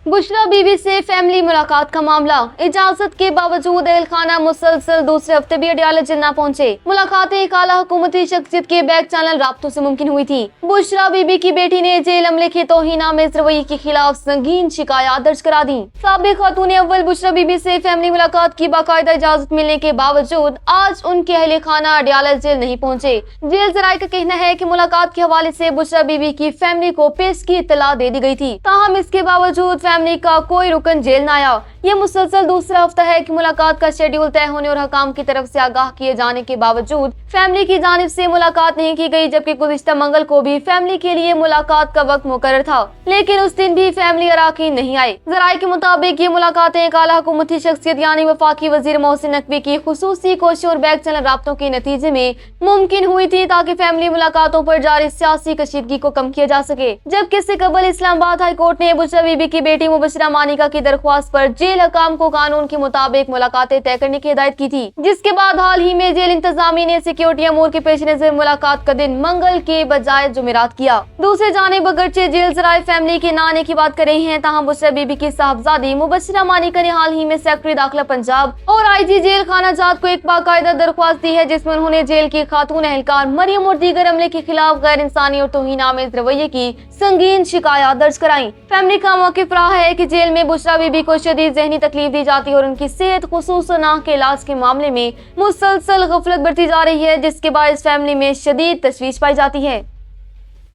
बुशरा बीवी से फैमिली मुलाकात का मामला। इजाजत के बावजूद अहल खाना मुसलसल दूसरे हफ्ते भी अडयाला जेल न पहुंचे। मुलाकातें एक आला हुकूमती शख्सियत के बैक चैनल राब्तों से मुमकिन हुई थी। बुशरा बीबी की बेटी ने जेल अमले के तौहीनामेज़ रवैये के खिलाफ संगीन शिकायत दर्ज करा दी। साबिक खातून अव्वल बुशरा बीबी से फैमिली मुलाकात की बाकायदा इजाजत मिलने के बावजूद आज उनके अहल खाना अडयाला जेल नहीं पहुंचे। जेल जराये का कहना है कि मुलाकात के हवाले से बुशरा बीबी की फैमिली को पेश की इत्तला दे दी गई थी, ताहम इसके बावजूद फैमिली का कोई रुकन जेल न आया। यह मुसलसल दूसरा हफ्ता है कि मुलाकात का शेड्यूल तय होने और हकाम की तरफ से आगाह किए जाने के बावजूद फैमिली की जानिब से मुलाकात नहीं की गई, जबकि गुज़िश्ता मंगल को भी फैमिली के लिए मुलाकात का वक्त मुकर्रर था, लेकिन उस दिन भी फैमिली अराकीन नहीं आए। ज़राए के मुताबिक ये मुलाकातें एक आला हुकूमती शख्सियत यानी वफाकी वज़ीर मोहसिन नकवी की खुसूसी कोशिश और बैक चैनल राब्तों के नतीजे में मुमकिन हुई थी, ताकि फैमिली मुलाकातों पर जारी सियासी कशीदगी को कम किया जा सके। जबकि इससे कबल इस्लामाबाद हाई कोर्ट ने बुशरा बीबी की बेटी मुबशरा मानिका की दरख्वास्त पर जेल हकाम को कानून के मुताबिक मुलाकातें तय करने की हिदायत की थी, जिसके बाद हाल ही में जेल इंतजामिया ने सिक्योरिटी अमूर के पेश नजर मुलाकात का दिन मंगल के बजाय जुमेरात किया। दूसरी जानिब अगरचे जेल जराए फैमिली के न आने की बात कर रहे हैं, ताहम बुशरा बीबी की साहबजादी मुबशरा मानिका ने हाल ही में सेक्रेटरी दाखिला पंजाब और IG जेल खाना जात को एक बाकायदा दरख्वास्त दी है, जिसमें उन्होंने जेल की खातून अहलकार मरियम और दीगर अमले के खिलाफ गैर इंसानी और तौहीनामेज़ रवैये की संगीन शिकायत दर्ज कराई। फैमिली का मौक़िफ़ रहा है कि जेल में बुशरा बीबी को शदीद ज़हनी तकलीफ दी जाती है और उनकी सेहत खुसूसन आँख के इलाज के मामले में मुसलसल गफलत बरती जा रही है, जिसके बायस फैमिली में शदीद तशवीश पाई जाती है।